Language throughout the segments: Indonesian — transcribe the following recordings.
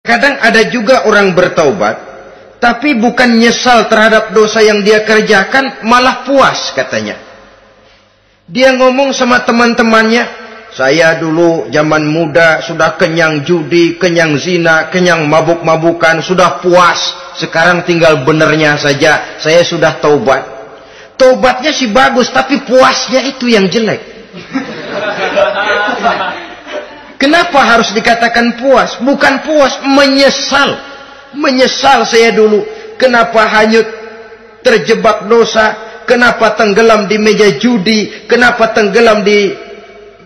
Kadang ada juga orang bertaubat, tapi bukan nyesal terhadap dosa yang dia kerjakan, malah puas katanya. Dia ngomong sama teman-temannya, saya dulu zaman muda sudah kenyang judi, kenyang zina, kenyang mabuk-mabukan, sudah puas. Sekarang tinggal benernya saja, saya sudah taubat. Taubatnya sih bagus, tapi puasnya itu yang jelek. Kenapa harus dikatakan puas? Bukan puas, menyesal. Menyesal saya dulu. Kenapa hanyut terjebak dosa? Kenapa tenggelam di meja judi? Kenapa tenggelam di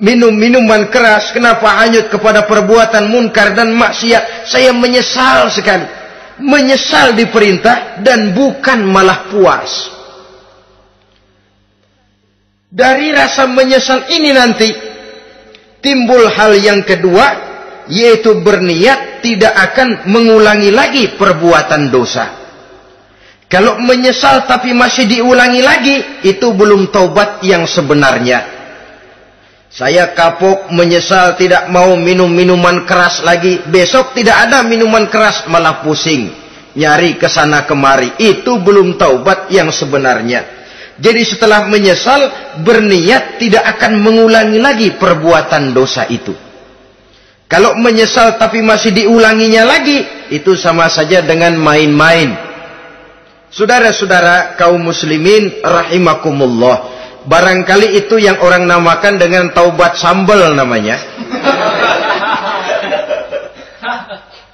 minum-minuman keras? Kenapa hanyut kepada perbuatan munkar dan maksiat? Saya menyesal sekali. Menyesal diperintah dan bukan malah puas. Dari rasa menyesal ini nanti timbul hal yang kedua, yaitu berniat tidak akan mengulangi lagi perbuatan dosa. Kalau menyesal tapi masih diulangi lagi, itu belum taubat yang sebenarnya. Saya kapok, menyesal, tidak mau minum minuman keras lagi. Besok tidak ada minuman keras, malah pusing, nyari kesana kemari. Itu belum taubat yang sebenarnya. Jadi setelah menyesal, berniat tidak akan mengulangi lagi perbuatan dosa itu. Kalau menyesal tapi masih diulanginya lagi, itu sama saja dengan main-main. Saudara-saudara kaum muslimin rahimakumullah, barangkali itu yang orang namakan dengan taubat sambal namanya.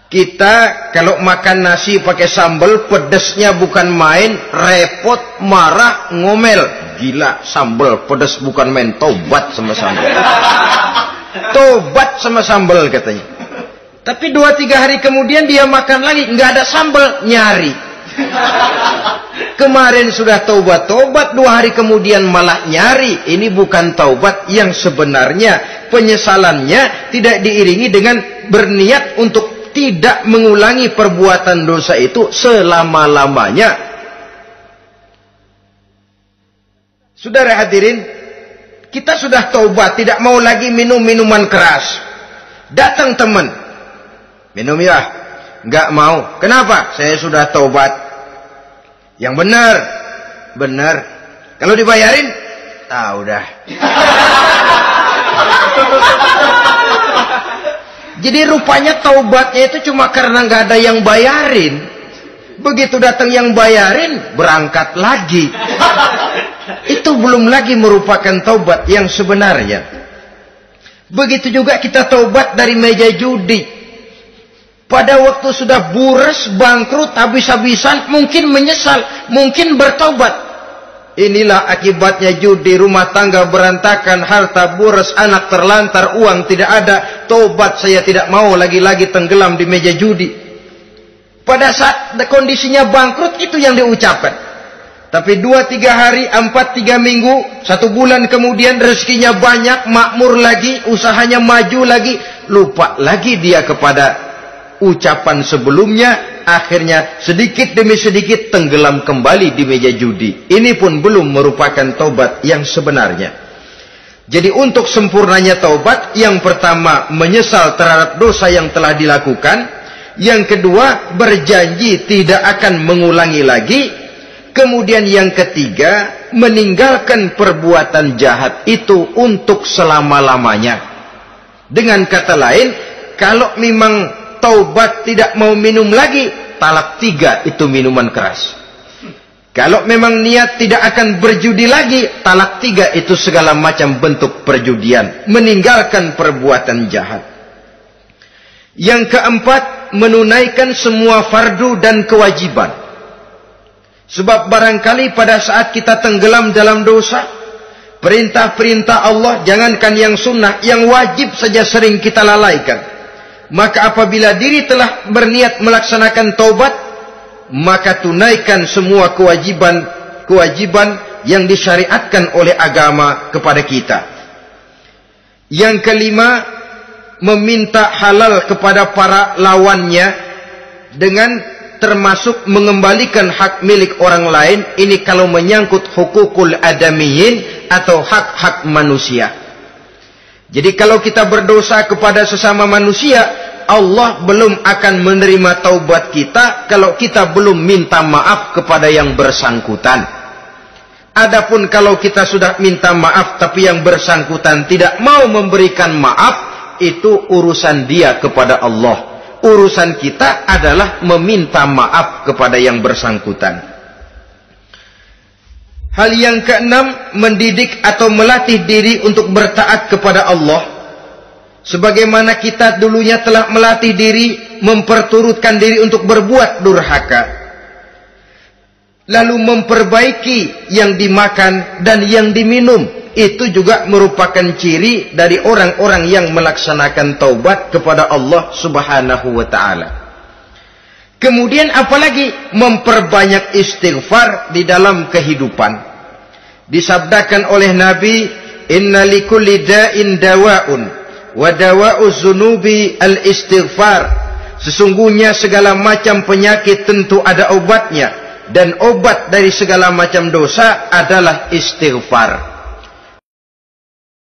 Kita kalau makan nasi pakai sambal, pedesnya bukan main, repot, marah, ngomel. Gila, sambal pedes bukan main, taubat sama sambal. Taubat sama sambal katanya. Tapi 2-3 hari kemudian dia makan lagi, nggak ada sambal, nyari. Kemarin sudah taubat, 2 hari kemudian malah nyari. Ini bukan taubat yang sebenarnya. Penyesalannya tidak diiringi dengan berniat untuk tidak mengulangi perbuatan dosa itu selama-lamanya. Saudara hadirin, kita sudah taubat, tidak mau lagi minum minuman keras. Datang teman, minum ya? Enggak mau. Kenapa? Saya sudah taubat. Yang benar, benar. Kalau dibayarin, udah. Jadi rupanya taubatnya itu cuma karena nggak ada yang bayarin. Begitu datang yang bayarin, berangkat lagi. Itu belum lagi merupakan taubat yang sebenarnya. Begitu juga kita taubat dari meja judi. Pada waktu sudah bures, bangkrut, habis-habisan, mungkin menyesal, mungkin bertaubat. Inilah akibatnya judi, rumah tangga berantakan, harta boros, anak terlantar, uang tidak ada. Tobat, saya tidak mau lagi-lagi tenggelam di meja judi. Pada saat kondisinya bangkrut, itu yang diucapkan. Tapi 2-3 hari, 4-3 minggu, 1 bulan kemudian rezekinya banyak, makmur lagi, usahanya maju lagi, lupa lagi dia kepada ucapan sebelumnya. Akhirnya sedikit demi sedikit tenggelam kembali di meja judi. Ini pun belum merupakan taubat yang sebenarnya. Jadi untuk sempurnanya taubat, yang pertama menyesal terhadap dosa yang telah dilakukan. Yang kedua berjanji tidak akan mengulangi lagi. Kemudian yang ketiga meninggalkan perbuatan jahat itu untuk selama-lamanya. Dengan kata lain, kalau memang taubat tidak mau minum lagi, talak 3 itu minuman keras. Kalau memang niat tidak akan berjudi lagi, talak 3 itu segala macam bentuk perjudian, meninggalkan perbuatan jahat. Yang keempat, menunaikan semua fardu dan kewajiban. Sebab barangkali pada saat kita tenggelam dalam dosa, perintah-perintah Allah, jangankan yang sunnah, yang wajib saja sering kita lalaikan. Maka apabila diri telah berniat melaksanakan taubat, maka tunaikan semua kewajiban yang disyariatkan oleh agama kepada kita. Yang kelima, meminta halal kepada para lawannya dengan termasuk mengembalikan hak milik orang lain. Ini kalau menyangkut hukukul adamiyin atau hak-hak manusia. Jadi kalau kita berdosa kepada sesama manusia, Allah belum akan menerima taubat kita kalau kita belum minta maaf kepada yang bersangkutan. Adapun kalau kita sudah minta maaf tapi yang bersangkutan tidak mau memberikan maaf, itu urusan dia kepada Allah. Urusan kita adalah meminta maaf kepada yang bersangkutan. Hal yang keenam, mendidik atau melatih diri untuk bertaat kepada Allah. Sebagaimana kita dulunya telah melatih diri, memperturutkan diri untuk berbuat durhaka. Lalu memperbaiki yang dimakan dan yang diminum. Itu juga merupakan ciri dari orang-orang yang melaksanakan taubat kepada Allah Subhanahu wa ta'ala. Kemudian apalagi? Memperbanyak istighfar di dalam kehidupan. Disabdakan oleh Nabi, inna likulli da'in dawa'un wa dawa'u zunubi al-istighfar. Sesungguhnya segala macam penyakit tentu ada obatnya, dan obat dari segala macam dosa adalah istighfar.